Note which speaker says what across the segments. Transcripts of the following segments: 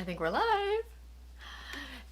Speaker 1: I think we're live.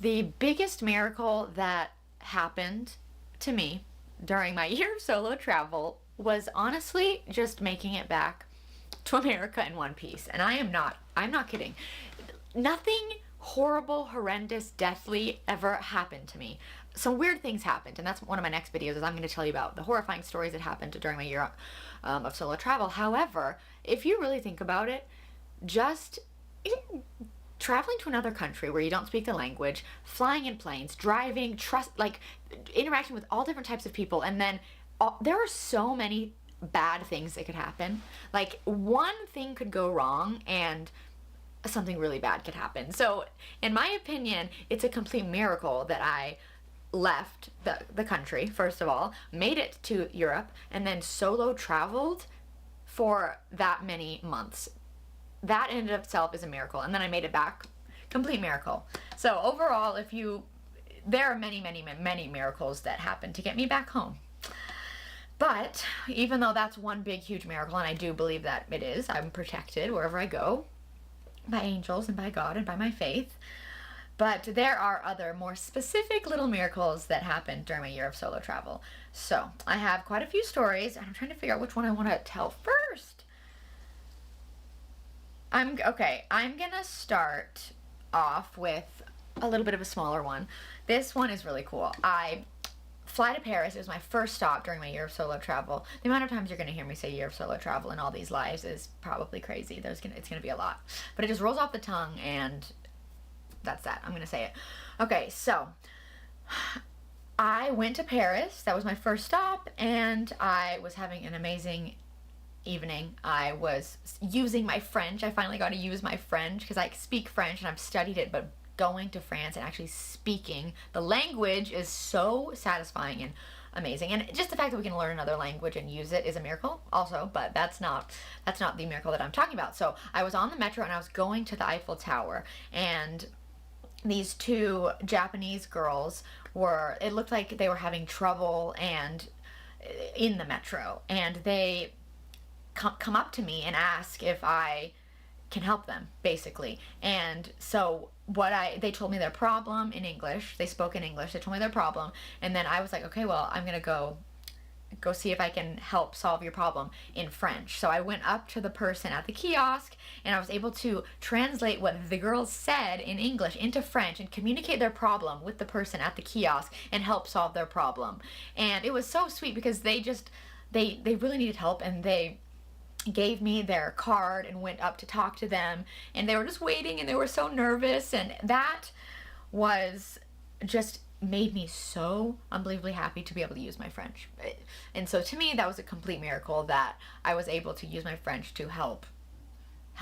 Speaker 1: The biggest miracle that happened to me during my year of solo travel was honestly just making it back to America in one piece. And I'm not kidding. Nothing horrible, horrendous, deathly ever happened to me. Some weird things happened, and that's one of my next videos is I'm going to tell you about the horrifying stories that happened during my year of solo travel. However, if you really think about it, just traveling to another country where you don't speak the language, flying in planes, driving, interacting with all different types of people, and then there are so many bad things that could happen. Like, one thing could go wrong and something really bad could happen. So, in my opinion, it's a complete miracle that I left the country, first of all, made it to Europe, and then solo traveled for that many months. That in and of itself is a miracle. And then I made it back. Complete miracle. So overall, there are many, many, many miracles that happened to get me back home. But even though that's one big, huge miracle, and I do believe that it is, I'm protected wherever I go by angels and by God and by my faith. But there are other more specific little miracles that happened during my year of solo travel. So I have quite a few stories, and I'm trying to figure out which one I want to tell first. I'm gonna start off with a little bit of a smaller one. This one is really cool. I fly to Paris. It was my first stop during my year of solo travel. The amount of times you're gonna hear me say year of solo travel in all these lives is probably crazy. It's gonna be a lot, but it just rolls off the tongue, and that's that. I'm gonna say it. Okay, so I went to Paris. That was my first stop, and I was having an amazing evening. I was using my French. I finally got to use my French because I speak French and I've studied it, but going to France and actually speaking the language is so satisfying and amazing. And just the fact that we can learn another language and use it is a miracle also, but that's not the miracle that I'm talking about. So I was on the metro and I was going to the Eiffel Tower, and these two Japanese girls it looked like they were having trouble and in the metro, and they come up to me and ask if I can help them, basically. And so they told me their problem in English. They spoke in English. They told me their problem, and then I was like, okay, well, I'm gonna go see if I can help solve your problem in French. So I went up to the person at the kiosk, and I was able to translate what the girls said in English into French and communicate their problem with the person at the kiosk and help solve their problem. And it was so sweet because they really needed help, and they gave me their card and went up to talk to them, and they were just waiting, and they were so nervous, and that was just made me so unbelievably happy to be able to use my French. And so to me, that was a complete miracle that I was able to use my French to help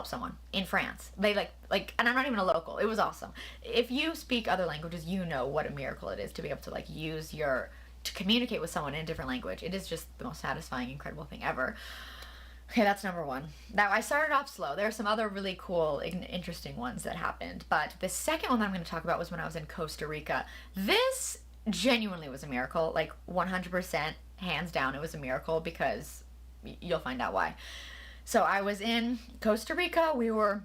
Speaker 1: someone in France. They and I'm not even a local. It was awesome. If you speak other languages, you know what a miracle it is to be able to to communicate with someone in a different language. It is just the most satisfying, incredible thing ever. Okay, that's number one. Now, I started off slow. There are some other really cool, interesting ones that happened. But the second one that I'm going to talk about was when I was in Costa Rica. This genuinely was a miracle. 100%, hands down, it was a miracle, because you'll find out why. So I was in Costa Rica. We were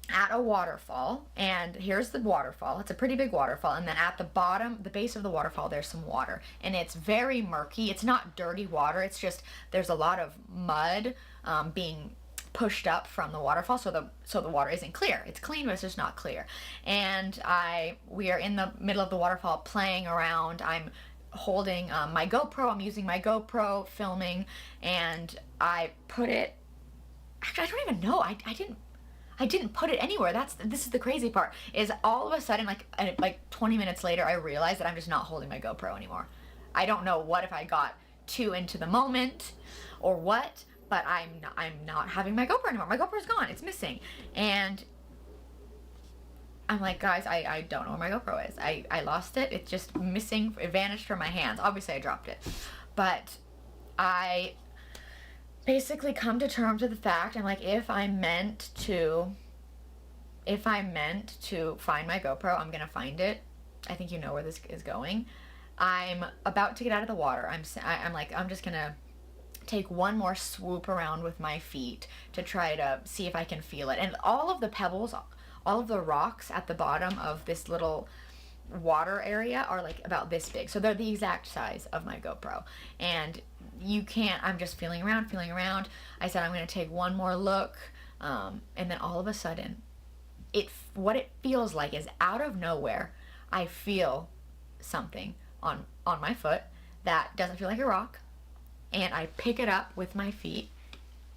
Speaker 1: at a waterfall, and here's the waterfall. It's a pretty big waterfall, and then at the bottom, the base of the waterfall, there's some water, and it's very murky. It's not dirty water. It's just there's a lot of mud being pushed up from the waterfall, so the water isn't clear. It's clean, but it's just not clear. And we are in the middle of the waterfall playing around. I'm holding my GoPro. I'm using my GoPro filming, and I put it. Actually, I don't even know. I didn't put it anywhere. This is the crazy part, is all of a sudden, like 20 minutes later, I realized that I'm just not holding my GoPro anymore. I don't know if I got too into the moment or what, but I'm not having my GoPro anymore. My GoPro's gone. It's missing. And I'm like, guys, I don't know where my GoPro is. I lost it. It's just missing. It vanished from my hands. Obviously, I dropped it. But I basically come to terms with the fact, I'm like, if I'm meant to find my GoPro, I'm gonna find it. I think you know where this is going. I'm about to get out of the water. I'm like, I'm just gonna take one more swoop around with my feet to try to see if I can feel it. And all of the pebbles all of the rocks at the bottom of this little water area are like about this big. So they're the exact size of my GoPro. And you can't, I'm just feeling around, feeling around. I said, I'm going to take one more look. And then all of a sudden, what it feels like is out of nowhere, I feel something on my foot that doesn't feel like a rock. And I pick it up with my feet.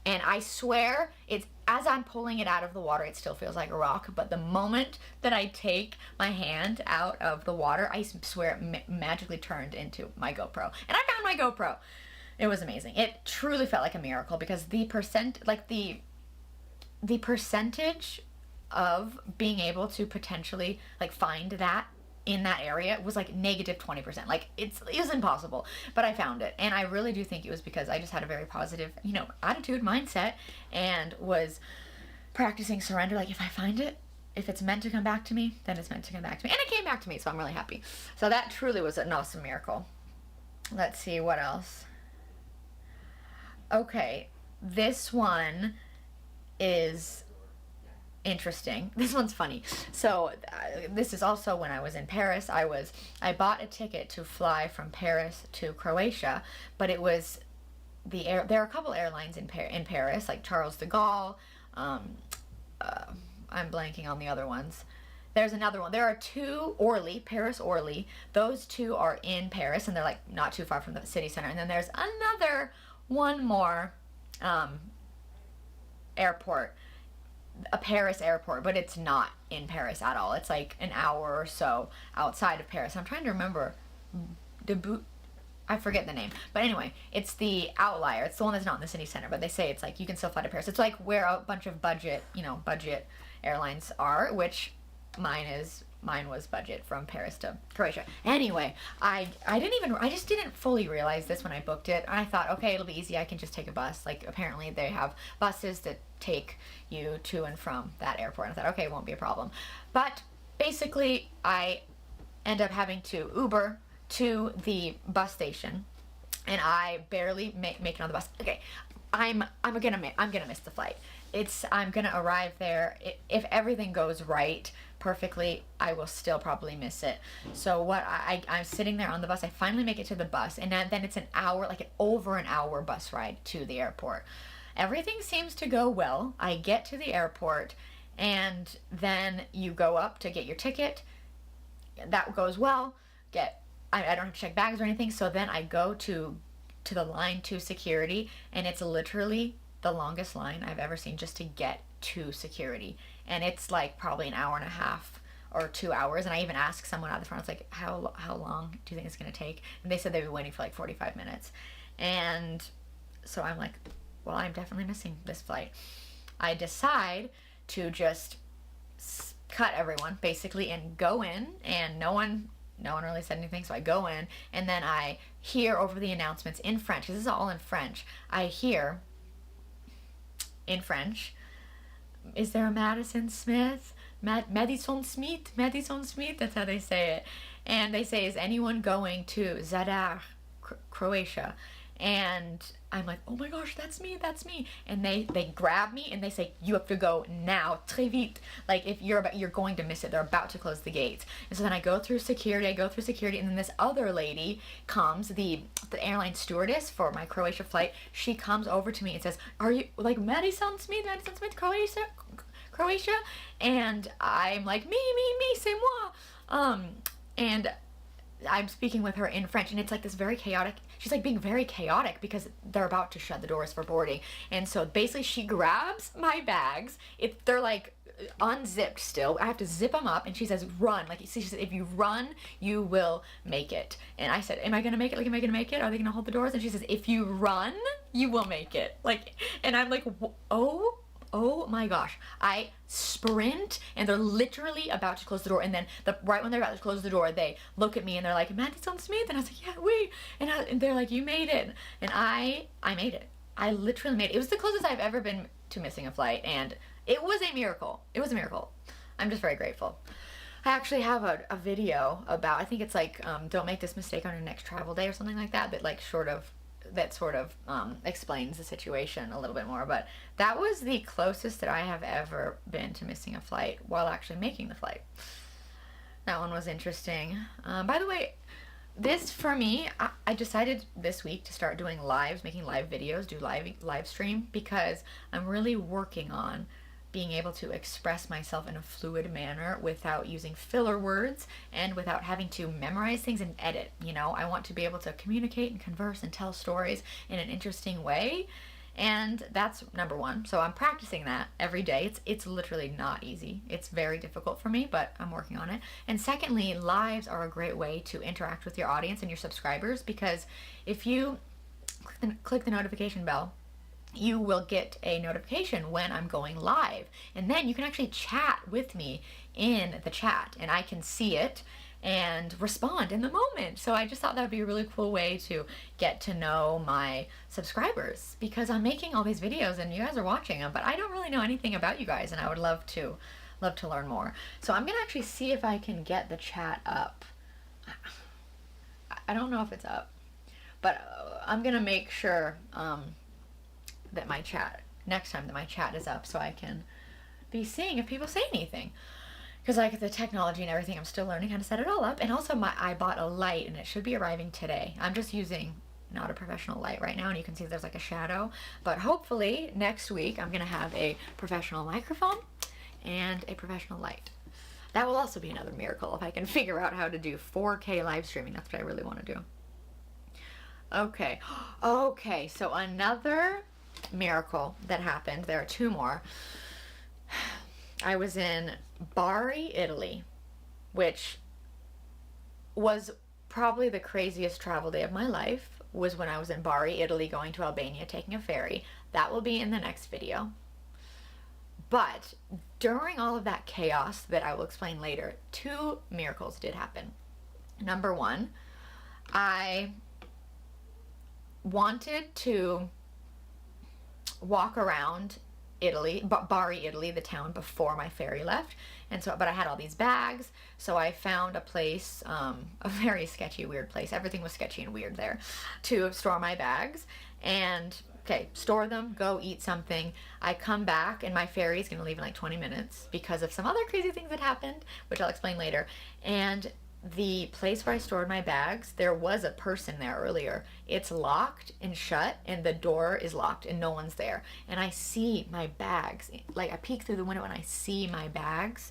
Speaker 1: And I swear, it's as I'm pulling it out of the water, it still feels like a rock. But the moment that I take my hand out of the water, I swear it magically turned into my GoPro. And I found my GoPro. It was amazing. It truly felt like a miracle because the percentage of being able to potentially like find that in that area was like negative 20%. Like it was impossible, but I found it. And I really do think it was because I just had a very positive, attitude, mindset, and was practicing surrender. Like if I find it, if it's meant to come back to me, then it's meant to come back to me. And it came back to me, so I'm really happy. So that truly was an awesome miracle. Let's see what else. Okay, this one is interesting. This one's funny. So this is also when I was in Paris. I bought a ticket to fly from Paris to Croatia, but it was there are a couple airlines in Paris, like Charles de Gaulle. I'm blanking on the other ones. There's another one. There are two, Orly, Paris Orly. Those two are in Paris, and they're like not too far from the city center. And then there's one more airport, a Paris airport, but it's not in Paris at all. It's like an hour or so outside of Paris. I'm trying to remember I forget the name, but anyway, it's the outlier. It's the one that's not in the city center, but they say it's like you can still fly to Paris. It's like where a bunch of budget airlines are, which mine was budget from Paris to Croatia. Anyway, I just didn't fully realize this when I booked it. I thought, okay, it'll be easy. I can just take a bus. Like apparently they have buses that take you to and from that airport. And I thought, okay, it won't be a problem. But basically, I end up having to Uber to the bus station, and I barely make it on the bus. Okay, I'm gonna miss the flight. I'm gonna arrive there. If everything goes right perfectly, I will still probably miss it. So I'm sitting there on the bus. I finally make it to the bus, and then it's an hour, like over an hour bus ride to the airport. Everything seems to go well. I get to the airport, and then you go up to get your ticket. That goes well. I don't have to check bags or anything. So then I go to the line to security, and it's literally the longest line I've ever seen just to get to security. And it's like probably an hour and a half or 2 hours. And I even asked someone out the front, I was like, how long do you think it's going to take? And they said they'd be waiting for like 45 minutes. And so I'm like, well, I'm definitely missing this flight. I decide to just cut everyone basically and go in, and no one really said anything, so I go in, and then I hear over the announcements in French, because this is all in French. I hear in French, is there a Madison Smith? Madison Smith? Madison Smith? That's how they say it. And they say, is anyone going to Zadar, Croatia? And I'm like, oh my gosh, that's me. And they grab me and they say, you have to go now, très vite. Like if you're going to miss it, they're about to close the gates. And so then I go through security, and then this other lady comes, the airline stewardess for my Croatia flight. She comes over to me and says, are you like Madison Smith, Croatia? And I'm like, me, c'est moi. And I'm speaking with her in French, and it's like this very chaotic. She's like being very chaotic because they're about to shut the doors for boarding. And so basically she grabs my bags. They're like unzipped still. I have to zip them up, and she says, run. Like she says, if you run, you will make it. And I said, am I gonna make it? Like, am I gonna make it? Are they gonna hold the doors? And she says, if you run, you will make it. Like, and I'm like, oh my gosh. I sprint, and they're literally about to close the door, and then right when they're about to close the door, they look at me and they're like, Madison Smith, and I was like, yeah, wait, and they're like, you made it. And I made it. I literally made it. It was the closest I've ever been to missing a flight, and it was a miracle. I'm just very grateful. I actually have a video about, I think it's like, don't make this mistake on your next travel day or something like that like sort of that sort of explains the situation a little bit more. But that was the closest that I have ever been to missing a flight while actually making the flight. That one was interesting. By the way, this for me, I decided this week to start doing lives, making live videos, do live stream, because I'm really working on being able to express myself in a fluid manner without using filler words and without having to memorize things and edit. You know, I want to be able to communicate and converse and tell stories in an interesting way, and that's number one. So I'm practicing that every day. It's literally not easy. It's very difficult for me, but I'm working on it. And secondly, lives are a great way to interact with your audience and your subscribers, because if you click the notification bell, you will get a notification when I'm going live, and then you can actually chat with me in the chat, and I can see it and respond in the moment. So I just thought that would be a really cool way to get to know my subscribers, because I'm making all these videos and you guys are watching them, but I don't really know anything about you guys, and I would love to learn more. So I'm gonna actually see if I can get the chat up. I don't know if it's up, but I'm gonna make sure that my chat, next time that my chat is up, so I can be seeing if people say anything. Because like the technology and everything, I'm still learning how to set it all up. And also I bought a light, and it should be arriving today. I'm just using not a professional light right now, and you can see there's like a shadow. But hopefully next week I'm gonna have a professional microphone and a professional light. That will also be another miracle if I can figure out how to do 4K live streaming. That's what I really want to do. Okay, so another miracle that happened, there are two more. I was in Bari, Italy, which was probably the craziest travel day of my life, was when I was in Bari, Italy, going to Albania, taking a ferry. That will be in the next video. But during all of that chaos that I will explain later, two miracles did happen. Number one, I wanted to walk around Italy, Bari, Italy, the town, before my ferry left. And so, but I had all these bags, so I found a place, a very sketchy, weird place. Everything was sketchy and weird there, to store my bags. And okay, store them, go eat something. I come back, and my ferry is going to leave in like 20 minutes because of some other crazy things that happened, which I'll explain later. And the place where I stored my bags, there was a person there earlier. It's locked and shut, and the door is locked, and no one's there. And I see my bags, like I peek through the window and I see my bags,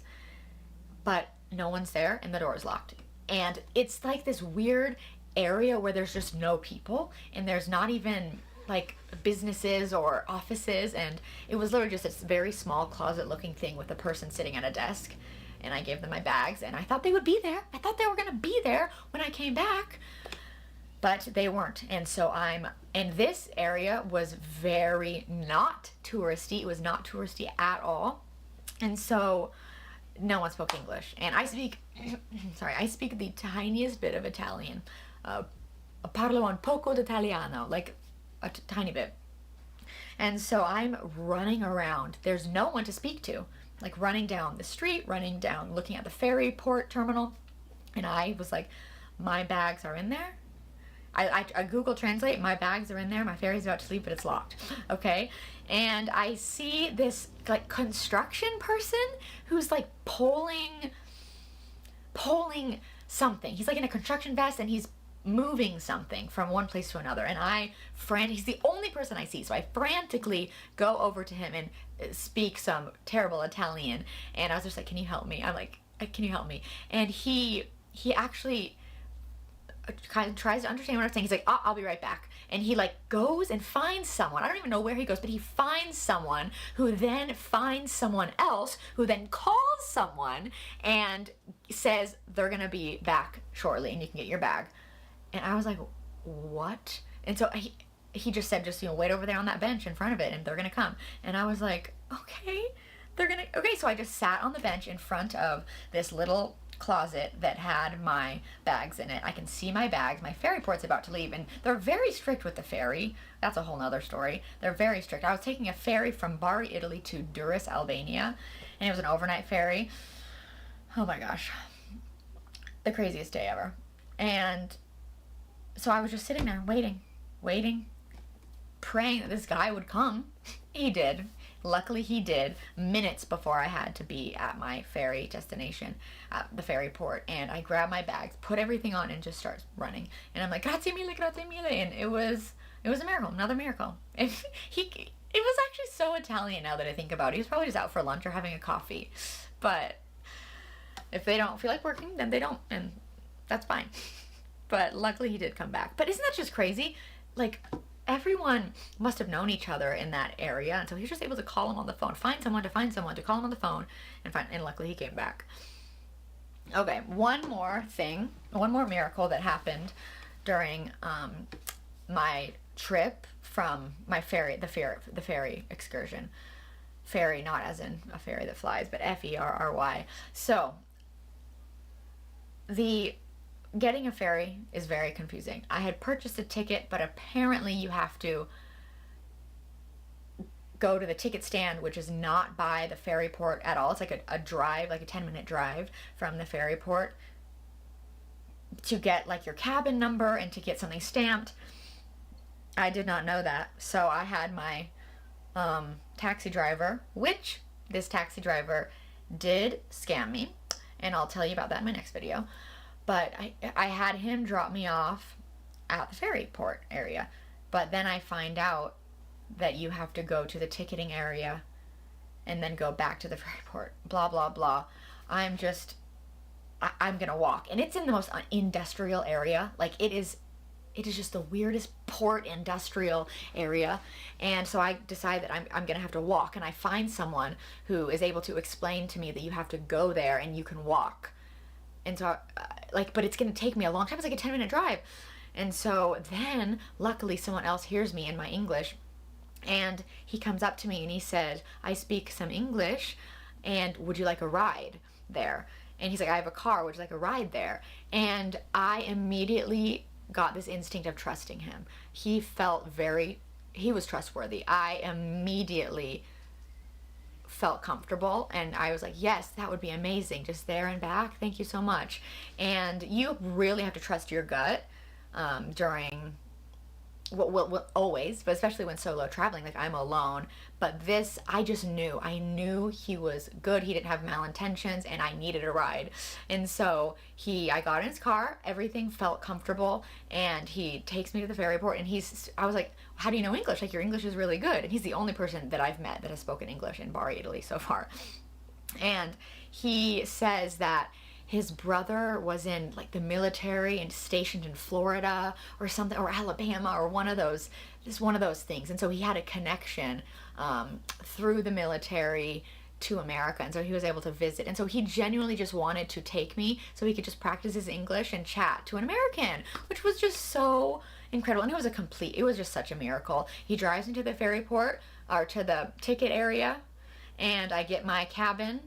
Speaker 1: but no one's there, and the door is locked. And it's like this weird area where there's just no people, and there's not even like businesses or offices, and it was literally just this very small closet looking thing with a person sitting at a desk. And I gave them my bags, and I thought they would be there. I thought they were gonna be there when I came back, but they weren't. And so and this area was very not touristy. It was not touristy at all. And so no one spoke English. And I speak, I speak the tiniest bit of Italian. Parlo un poco d'italiano, like a tiny bit. And so I'm running around. There's no one to speak to. Like running down the street, running down, looking at the ferry port terminal. And I was like, my bags are in there. I Google Translate, my bags are in there. My ferry's about to leave, but it's locked. Okay. And I see this like construction person who's like pulling something. He's like in a construction vest, and he's moving something from one place to another, and he's the only person I see, so I frantically go over to him and speak some terrible Italian, and I was just like, can you help me? I'm like, can you help me? And he actually kind of tries to understand what I'm saying. He's like, I'll be right back. And he like goes and finds someone. I don't even know where he goes, but he finds someone who then finds someone else who then calls someone and says they're gonna be back shortly and you can get your bag. And I was like, what? And so he just said, wait over there on that bench in front of it, and they're gonna come. And I was like, okay, okay. So I just sat on the bench in front of this little closet that had my bags in it. I can see my bags. My ferry port's about to leave, and they're very strict with the ferry. That's a whole nother story. They're very strict. I was taking a ferry from Bari, Italy to Durrës, Albania, and it was an overnight ferry. Oh my gosh. The craziest day ever. And so I was just sitting there waiting waiting, praying that this guy would come. He did. Luckily he did, minutes before I had to be at my ferry destination, at the ferry port. And I grabbed my bags, put everything on, and just start running. And I'm like, grazie mille, and it was a miracle, another miracle. It was actually so Italian now that I think about it. He was probably just out for lunch or having a coffee. But if they don't feel like working, then they don't, and that's fine. But luckily he did come back. But isn't that just crazy? Like, everyone must have known each other in that area, and so he was just able to call him on the phone, find someone to call him on the phone, and luckily he came back. Okay, one more miracle that happened during my trip from my the ferry excursion. Ferry, not as in a ferry that flies, but Ferry. So getting a ferry is very confusing. I had purchased a ticket, but apparently you have to go to the ticket stand, which is not by the ferry port at all. It's like a drive, like a 10-minute drive from the ferry port, to get like your cabin number and to get something stamped. I did not know that, so I had my taxi driver, which this taxi driver did scam me, and I'll tell you about that in my next video. But I had him drop me off at the ferry port area. But then I find out that you have to go to the ticketing area and then go back to the ferry port. Blah, blah, blah. I'm gonna walk. And it's in the most industrial area. Like, it is just the weirdest port industrial area. And so I decide that I'm gonna have to walk. And I find someone who is able to explain to me that you have to go there and you can walk. And so, but it's going to take me a long time. It's like a 10-minute drive. And so then, luckily, someone else hears me in my English. And he comes up to me and he said, I speak some English, and would you like a ride there? And he's like, I have a car. Would you like a ride there? And I immediately got this instinct of trusting him. He was trustworthy. I immediately felt comfortable, and I was like, yes, that would be amazing, just there and back, thank you so much. And you really have to trust your gut during always, but especially when solo traveling, like I'm alone. But this, I knew he was good, he didn't have malintentions, and I needed a ride. And so I got in his car, everything felt comfortable, and he takes me to the ferry port, and I was like, how do you know English? Like, your English is really good. And he's the only person that I've met that has spoken English in Bari, Italy so far. And he says that his brother was in like the military and stationed in Florida or something, or Alabama, or one of those things. And so he had a connection through the military to America, and so he was able to visit. And so he genuinely just wanted to take me so he could just practice his English and chat to an American, which was just so incredible. And it was just such a miracle. He drives into the ferry port, or to the ticket area, and I get my cabin,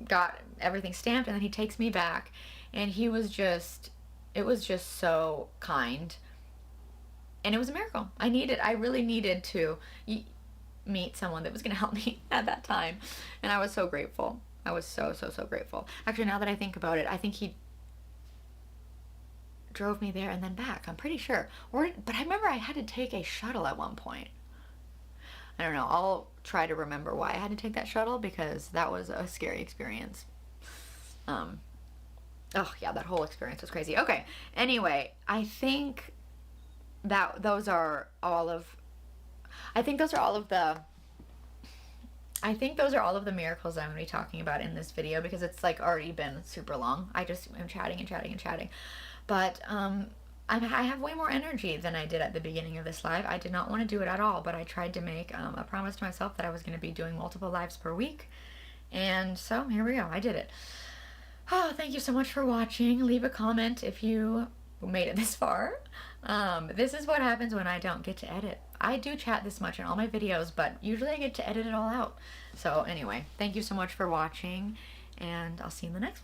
Speaker 1: got everything stamped, and then he takes me back. And it was just so kind, and it was a miracle. I really needed to meet someone that was going to help me at that time, and I was so grateful. I was so grateful. Actually, now that I think about it, I think he drove me there and then back, I'm pretty sure. But I remember I had to take a shuttle at one point. I don't know, I'll try to remember why I had to take that shuttle, because that was a scary experience. Oh yeah, that whole experience was crazy. Okay, anyway, I think those are all of the miracles I'm going to be talking about in this video, because it's like already been super long. I just am chatting and chatting and chatting. But I have way more energy than I did at the beginning of this live. I did not want to do it at all, but I tried to make a promise to myself that I was going to be doing multiple lives per week. And so here we go. I did it. Oh, thank you so much for watching. Leave a comment if you made it this far. This is what happens when I don't get to edit. I do chat this much in all my videos, but usually I get to edit it all out. So anyway, thank you so much for watching, and I'll see you in the next one.